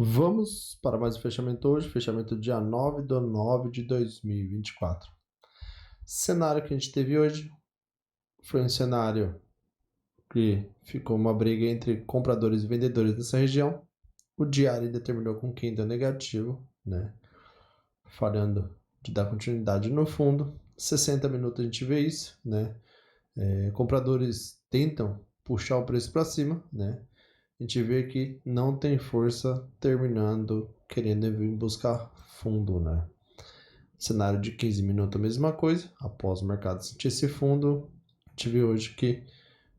Vamos para mais um fechamento hoje, fechamento dia 9/9 de 2024. Cenário que a gente teve hoje foi um cenário que ficou uma briga entre compradores e vendedores nessa região. O diário determinou com quem deu negativo, né? Falhando de dar continuidade no fundo. 60 minutos a gente vê isso, né? Compradores tentam puxar o preço para cima, né? A gente vê que não tem força terminando, querendo vir buscar fundo, né? Cenário de 15 minutos, a mesma coisa. Após o mercado sentir esse fundo, a gente vê hoje que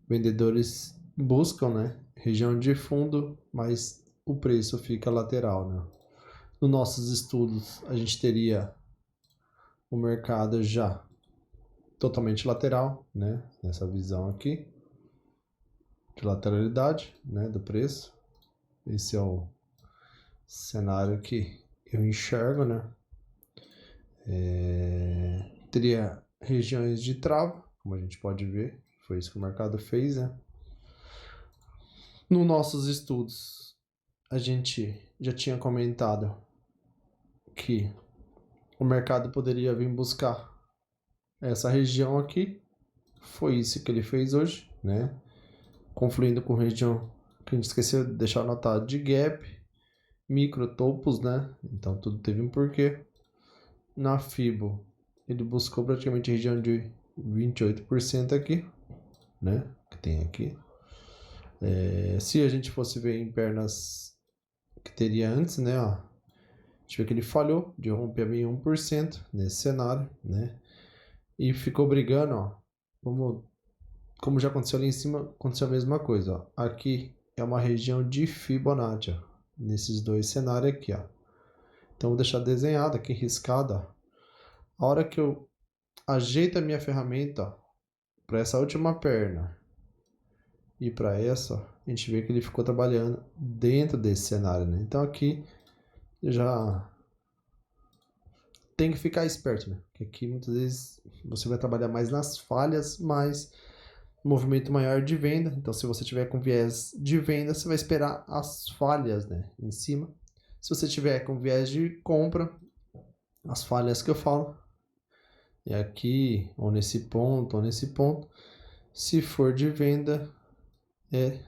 vendedores buscam, né, região de fundo, mas o preço fica lateral, né? Nos nossos estudos, a gente teria o mercado já totalmente lateral, né? Nessa visão aqui de lateralidade, né, do preço. Esse é o cenário que eu enxergo, né? Teria regiões de trava, como a gente pode ver, foi isso que o mercado fez, né? Nos nossos estudos, a gente já tinha comentado que o mercado poderia vir buscar essa região aqui, foi isso que ele fez hoje, né? Confluindo com região que a gente esqueceu de deixar anotado de gap, micro topos, né? Então tudo teve um porquê. Na FIBO, ele buscou praticamente a região de 28% aqui, né? Que tem aqui. Se a gente fosse ver em pernas que teria antes, né? Ó, a gente vê que ele falhou de romper a 1% nesse cenário, né? E ficou brigando, ó. Como já aconteceu ali em cima, aconteceu a mesma coisa, ó. Aqui é uma região de Fibonacci, ó, nesses dois cenários aqui, ó. Então vou deixar desenhado aqui, riscado, ó. A hora que eu ajeito a minha ferramenta para essa última perna e para essa, a gente vê que ele ficou trabalhando dentro desse cenário, né? Então aqui já tem que ficar esperto, né? Porque aqui muitas vezes você vai trabalhar mais nas falhas, mas movimento maior de venda. Então se você tiver com viés de venda, você vai esperar as falhas, né, em cima. Se você tiver com viés de compra, as falhas que eu falo é aqui, ou nesse ponto, ou nesse ponto. Se for de venda, é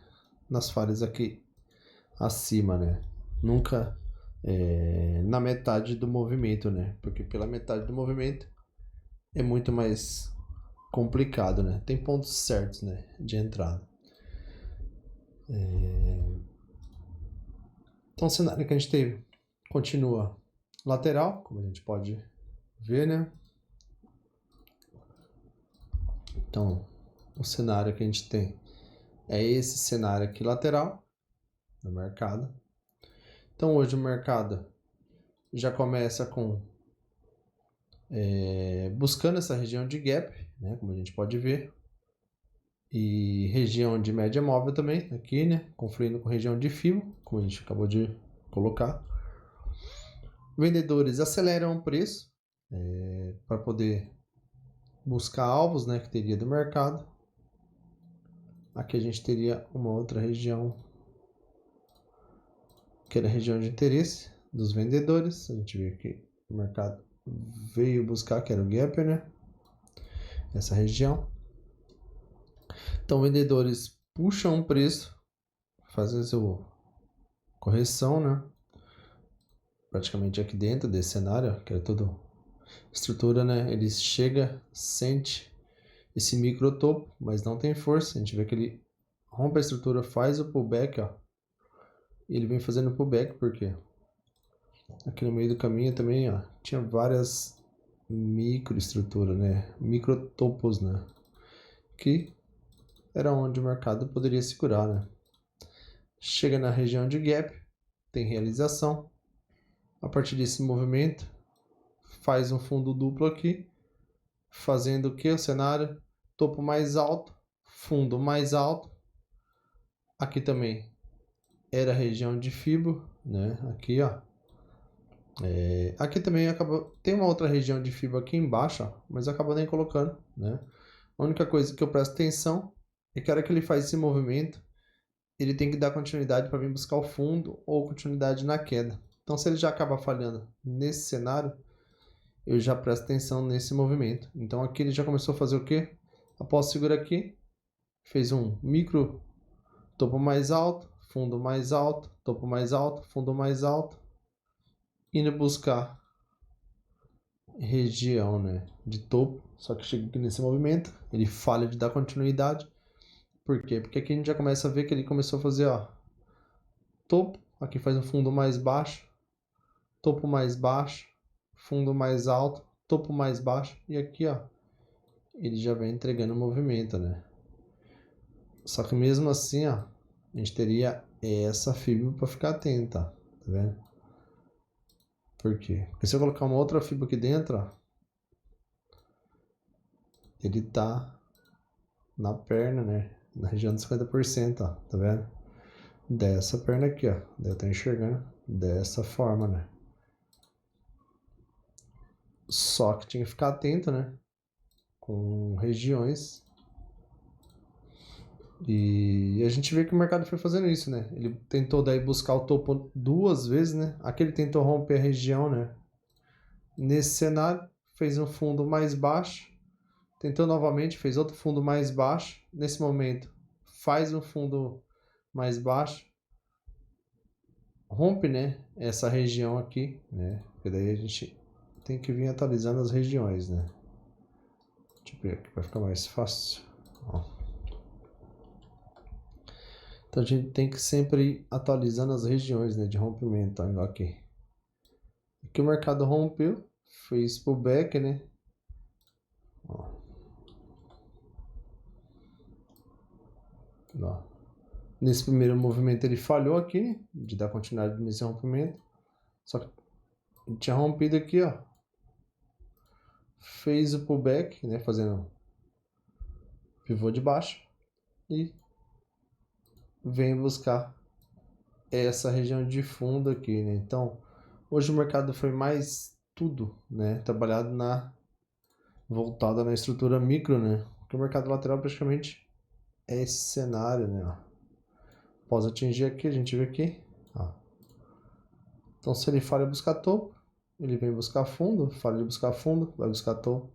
nas falhas aqui acima, né? Nunca na metade do movimento, né? Porque pela metade do movimento é muito mais complicado, né? Tem pontos certos, né, de entrada. Então o cenário que a gente teve continua lateral, como a gente pode ver, né? Então o cenário que a gente tem é esse cenário aqui lateral do mercado. Então hoje o mercado já começa com buscando essa região de gap, né, como a gente pode ver, e região de média móvel também aqui, né, confluindo com região de FIBO, como a gente acabou de colocar. Vendedores aceleram o preço para poder buscar alvos, né, que teria do mercado. Aqui a gente teria uma outra região que era a região de interesse dos vendedores. A gente vê que o mercado veio buscar, que era o gap, né? Essa região. Então, vendedores puxam o preço, fazem a sua correção, né? Praticamente aqui dentro desse cenário, que é tudo estrutura, né? Ele chega, sente esse micro topo, mas não tem força. A gente vê que ele rompe a estrutura, faz o pullback, ó. E ele vem fazendo pullback porque aqui no meio do caminho também, ó, tinha várias microestruturas, né? Microtopos, né? Que era onde o mercado poderia segurar, né? Chega na região de gap, tem realização. A partir desse movimento, faz um fundo duplo aqui, fazendo o que? O cenário, topo mais alto, fundo mais alto. Aqui também era a região de FIBO, né? Aqui, ó. Aqui também acabou, tem uma outra região de FIBO aqui embaixo, ó, mas acabou nem colocando, né? A única coisa que eu presto atenção é que a hora que ele faz esse movimento, ele tem que dar continuidade para vir buscar o fundo ou continuidade na queda. Então, se ele já acaba falhando nesse cenário, eu já presto atenção nesse movimento. Então, aqui ele já começou a fazer o quê? Após segurar aqui, fez um micro topo mais alto, fundo mais alto, topo mais alto, fundo mais alto, indo buscar região, né, de topo. Só que chega aqui nesse movimento, ele falha de dar continuidade. Por quê? Porque aqui a gente já começa a ver que ele começou a fazer, ó, topo, aqui faz um fundo mais baixo, topo mais baixo, fundo mais alto, topo mais baixo, e aqui, ó, ele já vem entregando o movimento, né? Só que mesmo assim, ó, a gente teria essa fibra para ficar atento, ó, tá vendo? Por quê? Porque se eu colocar uma outra fibra aqui dentro, ó, ele tá na perna, né? Na região de 50%, ó, tá vendo? Dessa perna aqui, ó. Daí eu tô enxergando dessa forma, né? Só que tinha que ficar atento, né? Com regiões. E a gente vê que o mercado foi fazendo isso, né? Ele tentou daí buscar o topo 2 vezes, né? Aqui ele tentou romper a região, né? Nesse cenário, fez um fundo mais baixo. Tentou novamente, fez outro fundo mais baixo. Nesse momento, faz um fundo mais baixo. Rompe, né? Essa região aqui, né? Porque daí a gente tem que vir atualizando as regiões, né? Deixa eu ver aqui para ficar mais fácil. Ó. Então a gente tem que sempre ir atualizando as regiões, né, de rompimento, ó, aqui. Aqui o mercado rompeu, fez pullback, né? Ó. Ó. Nesse primeiro movimento ele falhou aqui, né, de dar continuidade nesse rompimento. Só que ele tinha rompido aqui, ó. Fez o pullback, né, fazendo pivô de baixo e vem buscar essa região de fundo aqui, né? Então, hoje o mercado foi mais tudo, né, trabalhado voltada na estrutura micro, né? Porque o mercado lateral praticamente é esse cenário, né? Após atingir aqui, a gente vê aqui, ó. Então, se ele falha buscar topo, ele vem buscar fundo, falha de buscar fundo, vai buscar topo.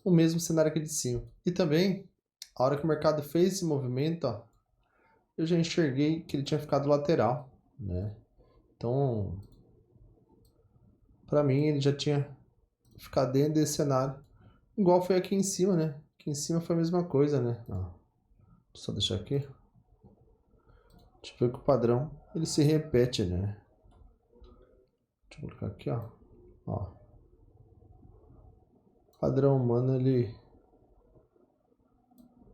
O mesmo cenário aqui de cima. E também, a hora que o mercado fez esse movimento, ó, eu já enxerguei que ele tinha ficado lateral, né? Então, para mim, ele já tinha ficado dentro desse cenário. Igual foi aqui em cima, né? Aqui em cima foi a mesma coisa, né? Ó, só deixar aqui. Deixa eu ver que o padrão, ele se repete, né? Deixa eu colocar aqui, ó. Ó. O padrão humano, ele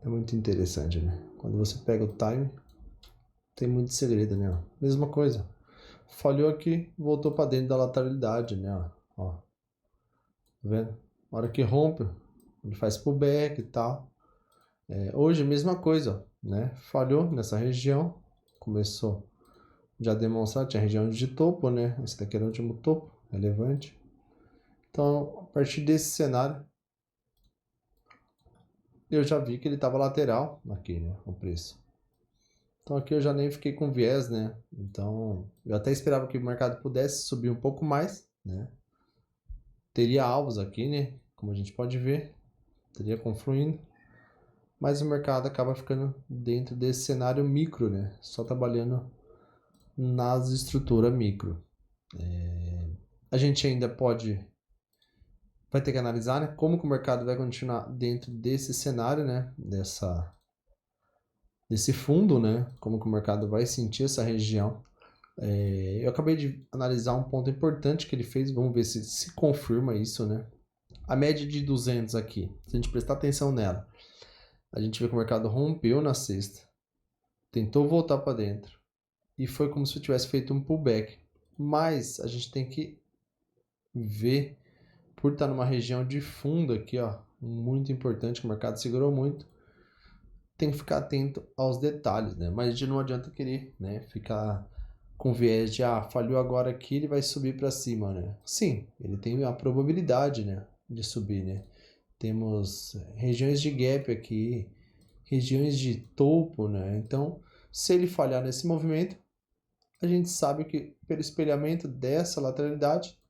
é muito interessante, né? Quando você pega o time, tem muito segredo, né? Mesma coisa. Falhou aqui, voltou para dentro da lateralidade, né? Ó. Tá vendo? Na hora que rompe, ele faz pullback e tal. Hoje, mesma coisa, né? Falhou nessa região, começou já a demonstrar, tinha região de topo, né? Esse daqui era o último topo, relevante. Então, a partir desse cenário, eu já vi que ele estava lateral aqui, né? O preço. Então aqui eu já nem fiquei com viés, né? Então, eu até esperava que o mercado pudesse subir um pouco mais, né? Teria alvos aqui, né? Como a gente pode ver, teria confluindo. Mas o mercado acaba ficando dentro desse cenário micro, né? Só trabalhando nas estruturas micro. A gente ainda vai ter que analisar, né? Como que o mercado vai continuar dentro desse cenário, né? Desse fundo, né? Como que o mercado vai sentir essa região. Eu acabei de analisar um ponto importante que ele fez, vamos ver se confirma isso, né? A média de 200 aqui, se a gente prestar atenção nela, a gente vê que o mercado rompeu na sexta, tentou voltar para dentro e foi como se tivesse feito um pullback. Mas a gente tem que ver, por estar numa região de fundo aqui, ó, muito importante, que o mercado segurou muito, tem que ficar atento aos detalhes, né? Mas não adianta querer, né, ficar com viés de, falhou agora aqui, ele vai subir para cima, né? Sim, ele tem a probabilidade, né, de subir, né? Temos regiões de gap aqui, regiões de topo, né? Então, Se ele falhar nesse movimento, a gente sabe que pelo espelhamento dessa lateralidade,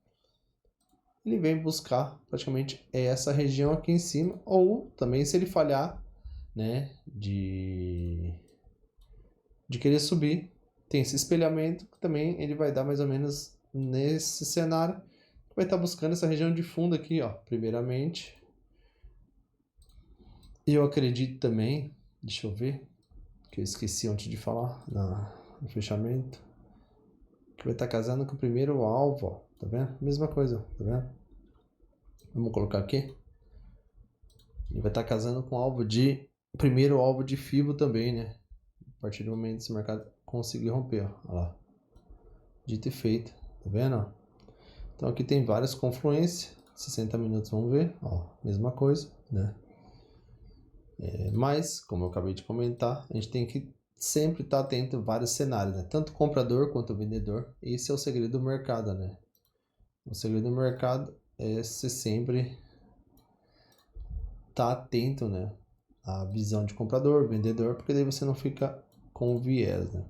ele vem buscar praticamente essa região aqui em cima, ou também se ele falhar, né, de querer subir, tem esse espelhamento que também ele vai dar mais ou menos nesse cenário, vai estar buscando essa região de fundo aqui, ó, primeiramente. E eu acredito também, deixa eu ver, que eu esqueci antes de falar no fechamento, que vai estar casando com o primeiro alvo, ó, tá vendo? Mesma coisa, tá vendo? Vamos colocar aqui. Ele vai estar casando com o primeiro alvo de FIBO também, né? A partir do momento que esse mercado conseguir romper, ó, olha lá. Dito e feito, tá vendo? Então aqui tem várias confluências, 60 minutos, vamos ver, ó, mesma coisa, né? Mas, como eu acabei de comentar, a gente tem que sempre estar atento a vários cenários, né? Tanto o comprador quanto o vendedor. Esse é o segredo do mercado, né? O segredo do mercado é você sempre estar atento, né? À visão de comprador, vendedor, porque daí você não fica com viés, né?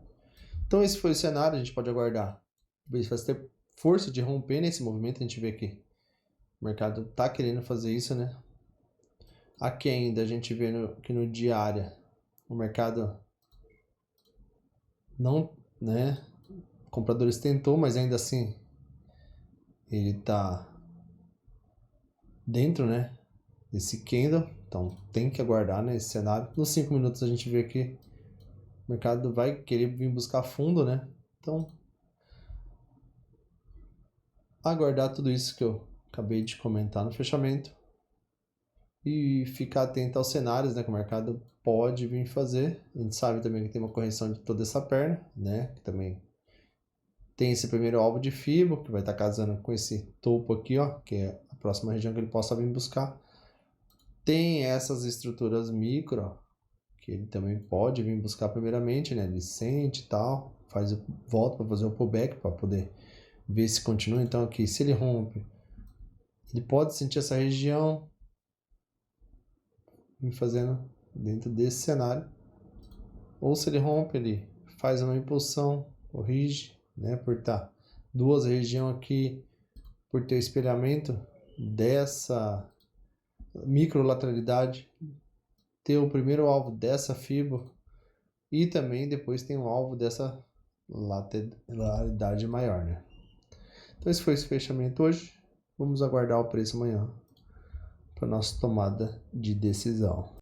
Então esse foi o cenário, a gente pode aguardar. Vai ter força de romper nesse movimento, a gente vê que o mercado está querendo fazer isso, né? Aqui ainda a gente vê que no diário o mercado não, né? Compradores tentou, mas ainda assim ele tá dentro, né? Desse candle, então tem que aguardar nesse cenário. Nos 5 minutos a gente vê que o mercado vai querer vir buscar fundo, né? Então aguardar tudo isso que eu acabei de comentar no fechamento e ficar atento aos cenários, né, que o mercado pode vir fazer. A gente sabe também que tem uma correção de toda essa perna, né, que também tem esse primeiro alvo de FIBO, que vai estar casando com esse topo aqui, ó, que é a próxima região que ele possa vir buscar. Tem essas estruturas micro, ó, que ele também pode vir buscar primeiramente, né, ele sente e tal, volta para fazer o pullback para poder ver se continua. Então aqui, se ele rompe, ele pode sentir essa região me fazendo dentro desse cenário, ou se ele rompe, ele faz uma impulsão, corrige, né, por estar duas regiões aqui, por ter espelhamento dessa microlateralidade, ter o primeiro alvo dessa FIBO e também depois tem um alvo dessa lateralidade maior, né? Então esse foi esse fechamento hoje. Vamos aguardar o preço amanhã para nossa tomada de decisão.